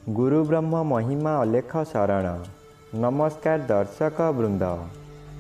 गुरु ब्रह्म महिमा अलेख शरण। नमस्कार दर्शक वृंद,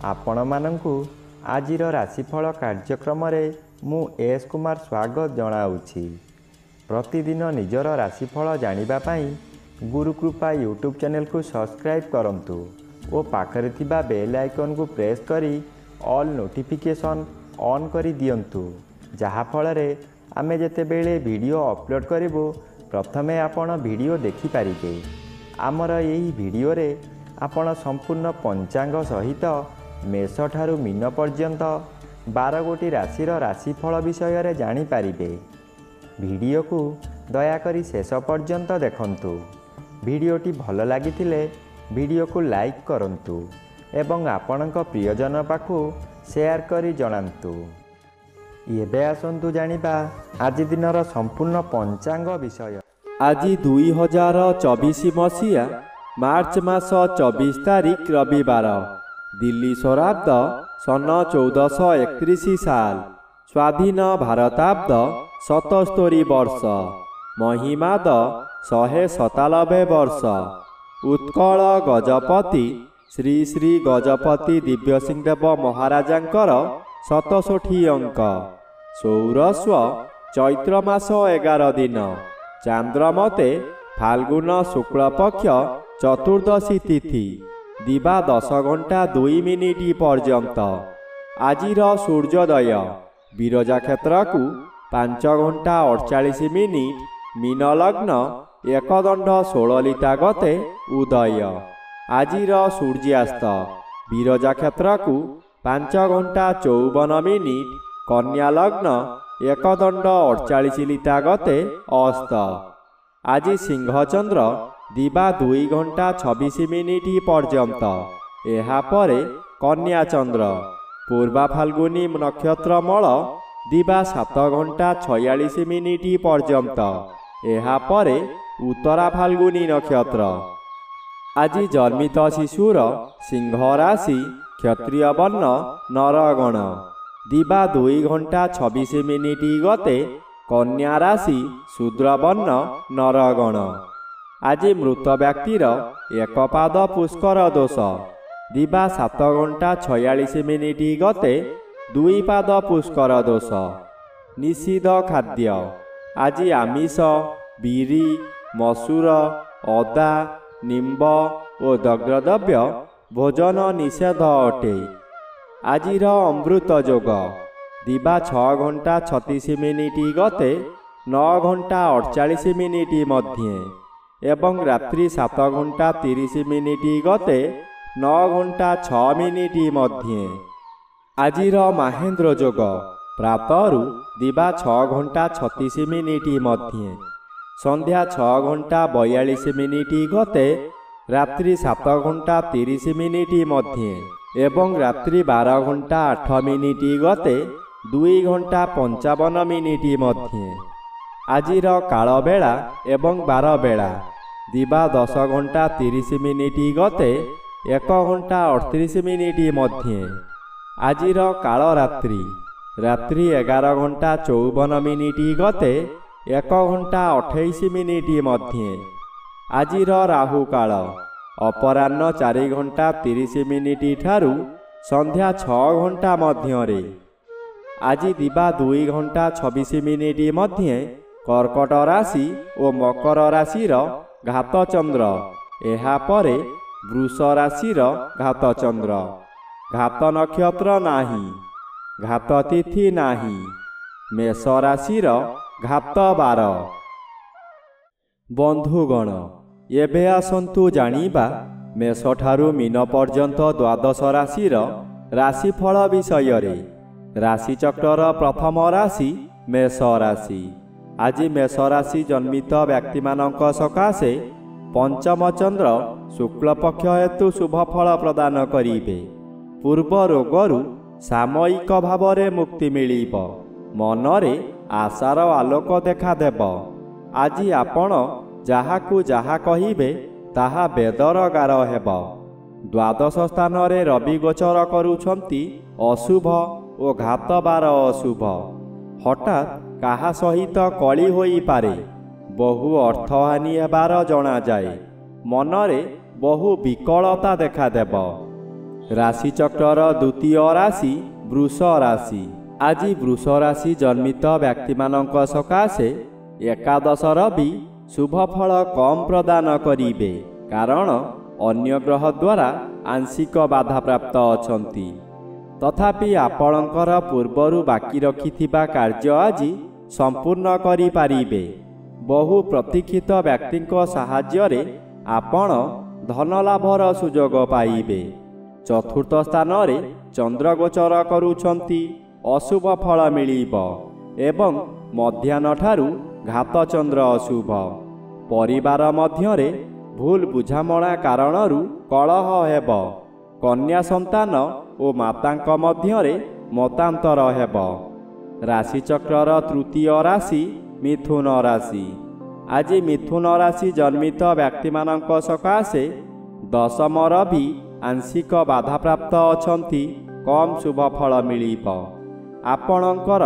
आपण मानंकु आजिर राशिफल कार्यक्रम मु एस कुमार स्वागत जनाऊँगी। प्रतिदिन निजर राशिफल जानिबा पाई गुरुकृपा यूट्यूब चैनल को सब्सक्राइब करंतु और पाखरे थिबा बेल आइकन को प्रेस करी ऑल नोटिफिकेशन ऑन करी दियंतु, जहा फଳରେ आमे जेतेबेले वीडियो अपलोड करिवो प्रथमे आपण वीडियो देखि पारिबे। आमर यही वीडियो रे आपण संपूर्ण पंचांग सहित मेष ठारू मीन पर्यंत 12 गोटी राशिर राशिफल विषय रे जानि पारिबे। वीडियो को दयाकरी शेष पर्यंत देखंतु। वीडियोटी भल लागिथिले वीडियो को लाइक करंतु एवं आपणक प्रियजन पाखु शेयर करी जणांतु। एबे आसंतु जानिबा आज दिनर संपूर्ण पंचांग विषय। आज 2024 मसीहा मार्च मास 24 तारिख रविवार, दिल्ली स्वराब्द सन 1431 साल, स्वाधीन भारताब्द 77 वर्ष, महिमाद 197 वर्ष। उत्कल गजपति श्री श्री गजपति दिव्यसिंहदेव महाराजांकर 67 अंक। सौरस्व चैत्र मास 11 दिन, चांद्रमते फाल्गुन शुक्ल पक्ष चतुर्दशी तिथि, दिवा 10 घंटा 2 मिनिट पर्यंत। आजिर सूर्योदय विरजा क्षेत्र को 5 घंटा 48 मिनिट, मीन लग्न 1 दंड 16 लिता गते उदय। आजिर सूर्यास्त विरजा क्षेत्र को 5 घंटा 54 मिनिट, कन्या लग्न 1 दंड 48 लिता गते अस्त। आज सिंहचंद्र दिवा 2 घंटा 26 मिनिट पर्यंत, एहा परे कन्या चंद्र। पूर्वा फाल्गुनी नक्षत्र मल दिवा 7 घंटा 46 मिनिट पर्यंत, एहा परे उत्तरा फाल्गुनी नक्षत्र। आज जन्मित शिशुर सिंह राशि, क्षत्रिय वर्ण नरगण, दिवा 2 घंटा 26 मिनिट गते कन्या राशि, शूद्र वर्ण नरगण। आज मृत व्यक्तिर 1 पाद पुष्कर दोष, दिवा 7 घंटा 46 मिनिट गते 2 पाद पुष्कर दोष। निषिद्ध खाद्य आज आमिष, बिरी, मसूर, अदा, निम्ब और दग्धद्रव्य भोजन निषेध अटे। आजिर अमृत योग दिवा 6 घंटा 36 मिनिट गते 9 घंटा 48 मिनिट मध्य एवं रात्रि 7 घंटा 30 मिनिट गते 9 घंटा 6 मिनिट मध्य। आजिर महेंद्र योग प्रातरु दिवा 6 घंटा 36 मिनिट मध्य, संध्या 6 घंटा 42 मिनिट गते रात्रि 7 घंटा 30 मिनिट मध्य एवं रात्रि 12 घंटा 8 मिनिट गते 2 घंटा 55 मिनिट मध्य। आजिर काल बेला एवं 12 बेला दिवा 10 घंटा 30 मिनिट गते 1 घंटा 38 मिनिट मध्य। आजिर काल रात्रि रात्रि 11 घंटा 54 मिनिट गते 1 घंटा 28 मिनिट मध्य। आजिर राहु काल अपराह्न 4 घंटा 30 मिनिट ठारू संध्या 6 घंटा मध्य। आज दिवा 2 घंटा 26 मिनिट मध्य कर्कट राशि और मकर राशिर घात चंद्र, एहा परे वृष राशिर घात चंद्र। घात नक्षत्र नाही, घात तिथि नाही। मेष राशिर घात 12। बंधुगण, एबे आसंतु जानिबा मेष ठारू मीन पर्यंत 12 राशिर राशिफल विषय रे। राशिचक्रर प्रथम राशि मेष राशि। आज मेष राशि जन्मित व्यक्ति मानक सकाशे पंचम चंद्र शुक्ल पक्ष हेतु शुभ फल प्रदान करिबे। पूर्व रोगरु सामयिक भावरे मुक्ति मिलिब। मनरे आशार आलोक देखा देब। आज आपण जाहाकु जाहा कहिबे ताहा बेदर गार हेब। द्वादश स्थान रे रवि गोचर करुछंती अशुभ और घात 12 अशुभ। हठात काहा सहित कली होई पारे। ବହୁ ଅର୍ଥହାନି ହେବାର ଜଣାଯାଏ। ମନରେ ବହୁ ବିକଳତା ଦେଖାଦେବ। ରାଶିଚକ୍ରର ଦ୍ୱିତୀୟ ରାଶି ବୃଷ ରାଶି। ଆଜି ବୃଷ ରାଶି ଜନ୍ମିତ ବ୍ୟକ୍ତିମାନଙ୍କ ସକାଶେ ଏକାଦଶର ବି ଶୁଭ ଫଳ କମ୍ ପ୍ରଦାନ କରିବେ, କାରଣ ଅନ୍ୟ ଗ୍ରହ ଦ୍ୱାରା ଆଂଶିକ ବାଧାପ୍ରାପ୍ତ ଅଛନ୍ତି। ତଥାପି ଆପଣଙ୍କର ପୂର୍ବରୁ ବାକି ରଖିଥିବା କାର୍ଯ୍ୟ ଆଜି ସମ୍ପୂର୍ଣ୍ଣ କରିପାରିବେ। ବହୁ ପ୍ରତୀକ୍ଷିତ ବ୍ୟକ୍ତିଙ୍କ ସାହାଯ୍ୟରେ ଆପଣ ଧନଲାଭର ସୁଯୋଗ ପାଇବେ। ଚତୁର୍ଥ ସ୍ଥାନରେ ଚନ୍ଦ୍ର ଗୋଚର କରୁଛନ୍ତି, ଅଶୁଭ ଫଳ ମିଳିବ ଏବଂ ମଧ୍ୟାହ୍ନଠାରୁ ଘାତଚନ୍ଦ୍ର ଅଶୁଭ। ପରିବାର ମଧ୍ୟରେ ଭୁଲ ବୁଝାମଣା କାରଣରୁ କଳହ ହେବ। କନ୍ୟା ସନ୍ତାନ ଓ ମାତାଙ୍କ ମଧ୍ୟରେ ମତାନ୍ତର ହେବ। ରାଶିଚକ୍ରର ତୃତୀୟ ରାଶି ମିଥୁନ ରାଶି। ଆଜି ମିଥୁନ ରାଶି ଜନ୍ମିତ ବ୍ୟକ୍ତିମାନଙ୍କ ସକାଶେ ଦଶମର ବି ଆଂଶିକ ବାଧାପ୍ରାପ୍ତ ଅଛନ୍ତି, କମ୍ ଶୁଭ ଫଳ ମିଳିବ। ଆପଣଙ୍କର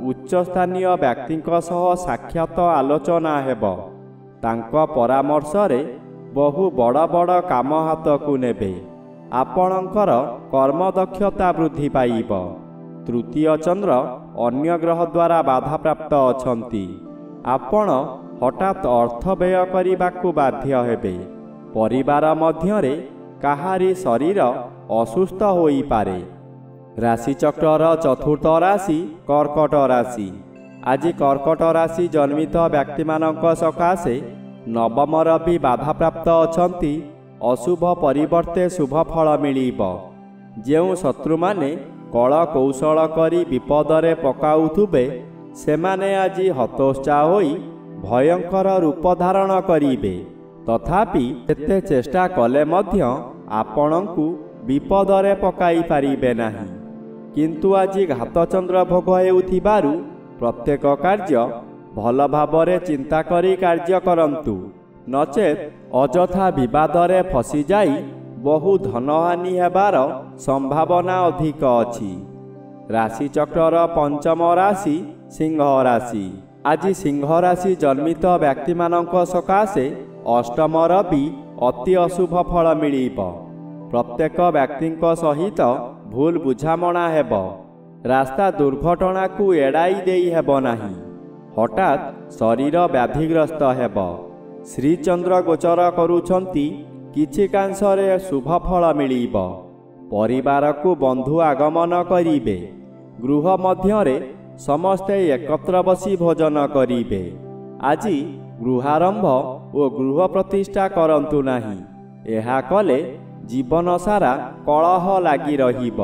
ଉଚ୍ଚସ୍ଥାନୀୟ ବ୍ୟକ୍ତିଙ୍କ ସହ ସାକ୍ଷାତ ଆଲୋଚନା ହେବ। ତାଙ୍କ ପରାମର୍ଶରେ ବହୁ ବଡ଼ ବଡ଼ କାମ ହାତକୁ ନେବେ। ଆପଣଙ୍କର କର୍ମଦକ୍ଷତା ବୃଦ୍ଧି ପାଇବ। ତୃତୀୟ ଚନ୍ଦ୍ର ଅନ୍ୟ ଗ୍ରହ ଦ୍ୱାରା ବାଧାପ୍ରାପ୍ତ ଅଛନ୍ତି। ଆପଣ ହଠାତ୍ ଅର୍ଥ ବ୍ୟୟ କରିବାକୁ ବାଧ୍ୟ ହେବେ। ପରିବାର ମଧ୍ୟରେ କାହାରି ଶରୀର ଅସୁସ୍ଥ ହୋଇପାରେ। ରାଶିଚକ୍ରର ଚତୁର୍ଥ ରାଶି କର୍କଟ ରାଶି। ଆଜି କର୍କଟ ରାଶି ଜନ୍ମିତ ବ୍ୟକ୍ତିମାନଙ୍କ ସକାଶେ ନବମର ବି ବାଧାପ୍ରାପ୍ତ ଅଛନ୍ତି, ଅଶୁଭ ପରିବର୍ତ୍ତେ ଶୁଭ ଫଳ ମିଳିବ। ଯେଉଁ ଶତ୍ରୁମାନେ କଳ କୌଶଳ କରି ବିପଦରେ ପକାଉଥିବେ, ସେମାନେ ଆଜି ହତୋତ୍ସାହ ହୋଇ ଭୟଙ୍କର ରୂପ ଧାରଣ କରିବେ। ତଥାପି ଯେତେ ଚେଷ୍ଟା କଲେ ମଧ୍ୟ ଆପଣଙ୍କୁ ବିପଦରେ ପକାଇ ପାରିବେ ନାହିଁ। କିନ୍ତୁ ଆଜି ଘାତଚନ୍ଦ୍ର ଭୋଗ ହେଉଥିବାରୁ ପ୍ରତ୍ୟେକ କାର୍ଯ୍ୟ ଭଲ ଭାବରେ ଚିନ୍ତା କରି କାର୍ଯ୍ୟ କରନ୍ତୁ, ନଚେତ୍ ଅଯଥା ବିବାଦରେ ଫସିଯାଇ ବହୁ ଧନହାନି ହେବାର ସମ୍ଭାବନା ଅଧିକ ଅଛି। ରାଶିଚକ୍ରର ପଞ୍ଚମ ରାଶି ସିଂହ ରାଶି। ଆଜି ସିଂହ ରାଶି ଜନ୍ମିତ ବ୍ୟକ୍ତିମାନଙ୍କ ସକାଶେ ଅଷ୍ଟମର ବି ଅତି ଅଶୁଭ ଫଳ ମିଳିବ। ପ୍ରତ୍ୟେକ ବ୍ୟକ୍ତିଙ୍କ ସହିତ ଭୁଲ ବୁଝାମଣା ହେବ। ରାସ୍ତା ଦୁର୍ଘଟଣାକୁ ଏଡ଼ାଇ ଦେଇ ହେବ ନାହିଁ। ହଠାତ୍ ଶରୀର ବ୍ୟାଧିଗ୍ରସ୍ତ ହେବ। ଶ୍ରୀଚନ୍ଦ୍ର ଗୋଚର କରୁଛନ୍ତି, କିଛି କାଂଶରେ ଶୁଭ ଫଳ ମିଳିବ। ପରିବାରକୁ ବନ୍ଧୁ ଆଗମନ କରିବେ। ଗୃହ ମଧ୍ୟରେ ସମସ୍ତେ ଏକତ୍ର ବସି ଭୋଜନ କରିବେ। ଆଜି ଗୃହାରମ୍ଭ ଓ ଗୃହ ପ୍ରତିଷ୍ଠା କରନ୍ତୁ ନାହିଁ। ଏହା କଲେ ଜୀବନ ସାରା କଳହ ଲାଗି ରହିବ।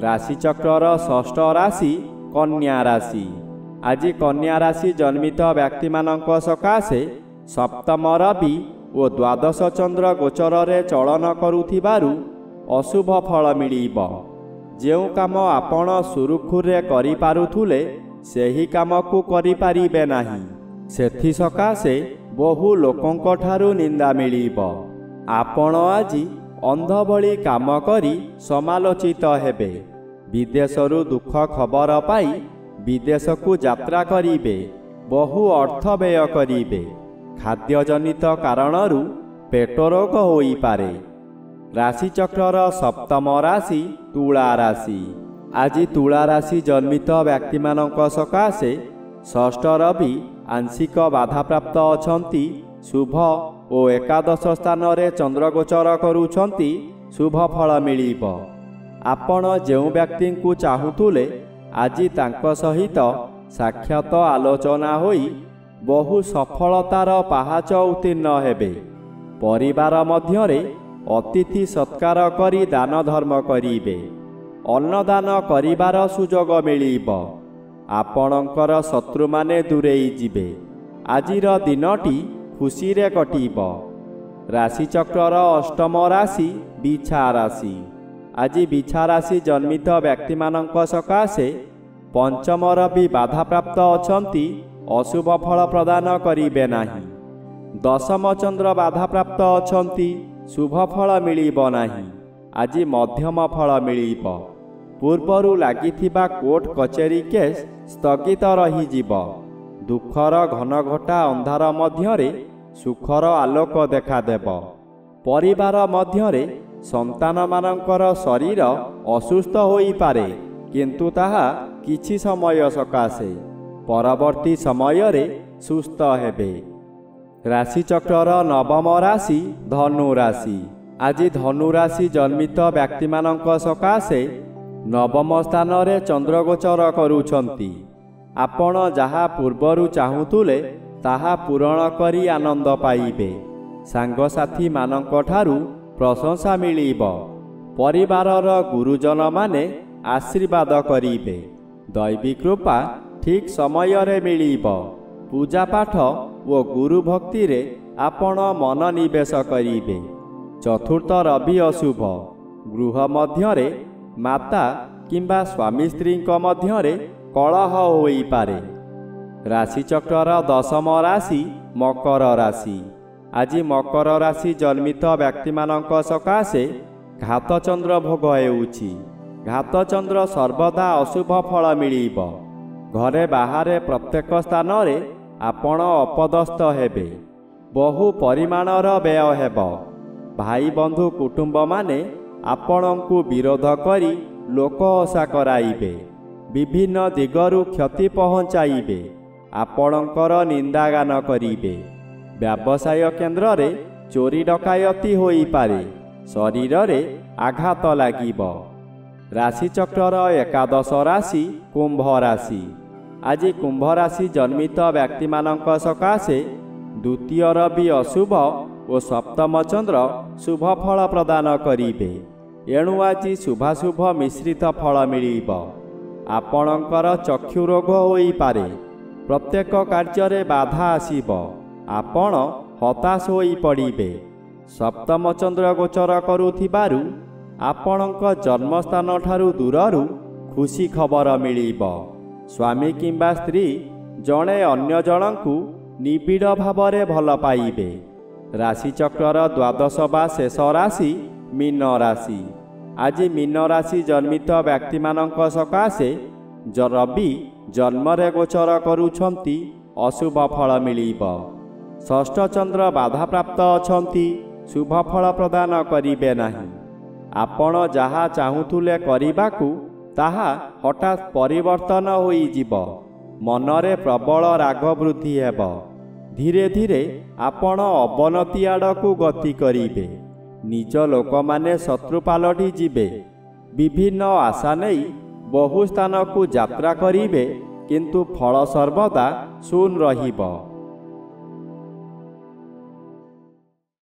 ରାଶିଚକ୍ରର ଷଷ୍ଠ ରାଶି କନ୍ୟା ରାଶି। ଆଜି କନ୍ୟା ରାଶି ଜନ୍ମିତ ବ୍ୟକ୍ତିମାନଙ୍କ ସକାଶେ ସପ୍ତମର ବି ଓ ଦ୍ୱାଦଶ ଚନ୍ଦ୍ର ଗୋଚରରେ ଚଳନ କରୁଥିବାରୁ ଅଶୁଭ ଫଳ ମିଳିବ। ଯେଉଁ କାମ ଆପଣ ସୁରୁଖୁରୁରେ କରିପାରୁଥିଲେ, ସେହି କାମକୁ କରିପାରିବେ ନାହିଁ। ସେଥିସକାଶେ ବହୁ ଲୋକଙ୍କଠାରୁ ନିନ୍ଦା ମିଳିବ। ଆପଣ ଆଜି ଅନ୍ଧ ଭଳି କାମ କରି ସମାଲୋଚିତ ହେବେ। ବିଦେଶରୁ ଦୁଃଖ ଖବର ପାଇ ବିଦେଶକୁ ଯାତ୍ରା କରିବେ। ବହୁ ଅର୍ଥ ବ୍ୟୟ କରିବେ। ଖାଦ୍ୟଜନିତ କାରଣରୁ ପେଟ ରୋଗ ହୋଇପାରେ। ରାଶିଚକ୍ରର ସପ୍ତମ ରାଶି ତୁଳା ରାଶି। ଆଜି ତୁଳା ରାଶି ଜନ୍ମିତ ବ୍ୟକ୍ତିମାନଙ୍କ ସକାଶେ ଷଷ୍ଠର ବି ଆଂଶିକ ବାଧାପ୍ରାପ୍ତ ଅଛନ୍ତି। ଶୁଭ ଓ ଏକାଦଶ ସ୍ଥାନରେ ଚନ୍ଦ୍ରଗୋଚର କରୁଛନ୍ତି, ଶୁଭ ଫଳ ମିଳିବ। ଆପଣ ଯେଉଁ ବ୍ୟକ୍ତିଙ୍କୁ ଚାହୁଁଥିଲେ, ଆଜି ତାଙ୍କ ସହିତ ସାକ୍ଷାତ ଆଲୋଚନା ହୋଇ ବହୁ ସଫଳତାର ପାହାଚ ଉତ୍ତୀର୍ଣ୍ଣ ହେବେ। ପରିବାର ମଧ୍ୟରେ ଅତିଥି ସତ୍କାର କରି ଦାନ ଧର୍ମ କରିବେ। ଅନ୍ନଦାନ କରିବାର ସୁଯୋଗ ମିଳିବ। ଆପଣଙ୍କର ଶତ୍ରୁମାନେ ଦୂରେଇ ଯିବେ। ଆଜିର ଦିନଟି ଖୁସିରେ କଟିବ। ରାଶିଚକ୍ରର ଅଷ୍ଟମ ରାଶି ବିଛା ରାଶି। ଆଜି ବିଛା ରାଶି ଜନ୍ମିତ ବ୍ୟକ୍ତିମାନଙ୍କ ସକାଶେ ପଞ୍ଚମର ବି ବାଧାପ୍ରାପ୍ତ ଅଛନ୍ତି, ଅଶୁଭ ଫଳ ପ୍ରଦାନ କରିବେ ନାହିଁ। ଦଶମ ଚନ୍ଦ୍ର ବାଧାପ୍ରାପ୍ତ ଅଛନ୍ତି, ଶୁଭ ଫଳ ମିଳିବ ନାହିଁ। ଆଜି ମଧ୍ୟମ ଫଳ ମିଳିବ। ପୂର୍ବରୁ ଲାଗିଥିବା କୋର୍ଟ କଚେରୀ କେସ୍ ସ୍ଥଗିତ ରହିଯିବ। ଦୁଃଖର ଘନଘଟା ଅନ୍ଧାର ମଧ୍ୟରେ ସୁଖର ଆଲୋକ ଦେଖାଦେବ। ପରିବାର ମଧ୍ୟରେ ସନ୍ତାନମାନଙ୍କର ଶରୀର ଅସୁସ୍ଥ ହୋଇପାରେ, କିନ୍ତୁ ତାହା କିଛି ସମୟ ସକାଶେ ପରବର୍ତ୍ତୀ ସମୟରେ ସୁସ୍ଥ ହେବେ। ରାଶିଚକ୍ରର ନବମ ରାଶି ଧନୁ ରାଶି। ଆଜି ଧନୁ ରାଶି ଜନ୍ମିତ ବ୍ୟକ୍ତିମାନଙ୍କ ସକାଶେ ନବମ ସ୍ଥାନରେ ଚନ୍ଦ୍ରଗୋଚର କରୁଛନ୍ତି। ଆପଣ ଯାହା ପୂର୍ବରୁ ଚାହୁଁଥିଲେ ତାହା ପୂରଣ କରି ଆନନ୍ଦ ପାଇବେ। ସାଙ୍ଗସାଥୀମାନଙ୍କଠାରୁ ପ୍ରଶଂସା ମିଳିବ। ପରିବାରର ଗୁରୁଜନମାନେ ଆଶୀର୍ବାଦ କରିବେ। ଦୈବୀ କୃପା ଠିକ୍ ସମୟରେ ମିଳିବ। ପୂଜାପାଠ ଓ ଗୁରୁ ଭକ୍ତିରେ ଆପଣ ମନୋନିବେଶ କରିବେ। ଚତୁର୍ଥ ରବି ଅଶୁଭ। ଗୃହ ମଧ୍ୟରେ ମାତା କିମ୍ବା ସ୍ୱାମୀ ସ୍ତ୍ରୀଙ୍କ ମଧ୍ୟରେ କଳହ ହୋଇପାରେ। ରାଶିଚକ୍ରର ଦଶମ ରାଶି ମକର ରାଶି। ଆଜି ମକର ରାଶି ଜନ୍ମିତ ବ୍ୟକ୍ତିମାନଙ୍କ ସକାଶେ ଘାତଚନ୍ଦ୍ର ଭୋଗ ହେଉଛି। ଘାତଚନ୍ଦ୍ର ସର୍ବଦା ଅଶୁଭ ଫଳ ମିଳିବ। ଘରେ ବାହାରେ ପ୍ରତ୍ୟେକ ସ୍ଥାନରେ ଆପଣ ଅପଦସ୍ଥ ହେବେ। ବହୁ ପରିମାଣର ବ୍ୟୟ ହେବ। ଭାଇ ବନ୍ଧୁ କୁଟୁମ୍ବମାନେ ଆପଣଙ୍କୁ ବିରୋଧ କରି ଲୋକ ହସା କରାଇବେ। ବିଭିନ୍ନ ଦିଗରୁ କ୍ଷତି ପହଞ୍ଚାଇବେ। ଆପଣଙ୍କର ନିନ୍ଦାଗାନ କରିବେ। ବ୍ୟବସାୟ କେନ୍ଦ୍ରରେ ଚୋରି ଡକାୟତି ହୋଇପାରେ। ଶରୀରରେ ଆଘାତ ଲାଗିବ। ରାଶିଚକ୍ରର ଏକାଦଶ ରାଶି କୁମ୍ଭ ରାଶି। ଆଜି କୁମ୍ଭ ରାଶି ଜନ୍ମିତ ବ୍ୟକ୍ତିମାନଙ୍କ ସକାଶେ ଦ୍ୱିତୀୟ ରବି ଅଶୁଭ ଓ ସପ୍ତମ ଚନ୍ଦ୍ର ଶୁଭ ଫଳ ପ୍ରଦାନ କରିବେ। ଏଣୁ ଆଜି ଶୁଭାଶୁଭ ମିଶ୍ରିତ ଫଳ ମିଳିବ। ଆପଣଙ୍କର ଚକ୍ଷୁ ରୋଗ ହୋଇପାରେ। ପ୍ରତ୍ୟେକ କାର୍ଯ୍ୟରେ ବାଧା ଆସିବ। ଆପଣ ହତାଶ ହୋଇପଡ଼ିବେ। ସପ୍ତମ ଚନ୍ଦ୍ର ଗୋଚର କରୁଥିବାରୁ ଆପଣଙ୍କ ଜନ୍ମସ୍ଥାନଠାରୁ ଦୂରରୁ ଖୁସି ଖବର ମିଳିବ। ସ୍ୱାମୀ କିମ୍ବା ସ୍ତ୍ରୀ ଜଣେ ଅନ୍ୟ ଜଣଙ୍କୁ ନିବିଡ଼ ଭାବରେ ଭଲ ପାଇବେ। ରାଶିଚକ୍ରର ଦ୍ୱାଦଶ ବା ଶେଷ ରାଶି ମୀନ ରାଶି। ଆଜି ମୀନ ରାଶି ଜନ୍ମିତ ବ୍ୟକ୍ତିମାନଙ୍କ ସକାଶେ ରବି ଜନ୍ମରେ ଗୋଚର କରୁଛନ୍ତି। ଅଶୁଭ ଫଳ ମିଳିବ। ଷଷ୍ଠ ଚନ୍ଦ୍ର ବାଧାପ୍ରାପ୍ତ ଅଛନ୍ତି। ଶୁଭ ଫଳ ପ୍ରଦାନ କରିବେ ନାହିଁ। ଆପଣ ଯାହା ଚାହୁଁଥିଲେ କରିବାକୁ ତାହା ହଠାତ୍ ପରିବର୍ତ୍ତନ ହୋଇଯିବ। ମନରେ ପ୍ରବଳ ରାଗ ବୃଦ୍ଧି ହେବ। ଧୀରେ ଧୀରେ ଆପଣ ଅବନତି ଆଡ଼କୁ ଗତି କରିବେ। ନିଜ ଲୋକମାନେ ଶତ୍ରୁ ପାଲଟି ଯିବେ। ବିଭିନ୍ନ ଆଶା ନେଇ ବହୁ ସ୍ଥାନକୁ ଯାତ୍ରା କରିବେ, କିନ୍ତୁ ଫଳ ସର୍ବଦା ଶୂନ ରହିବ।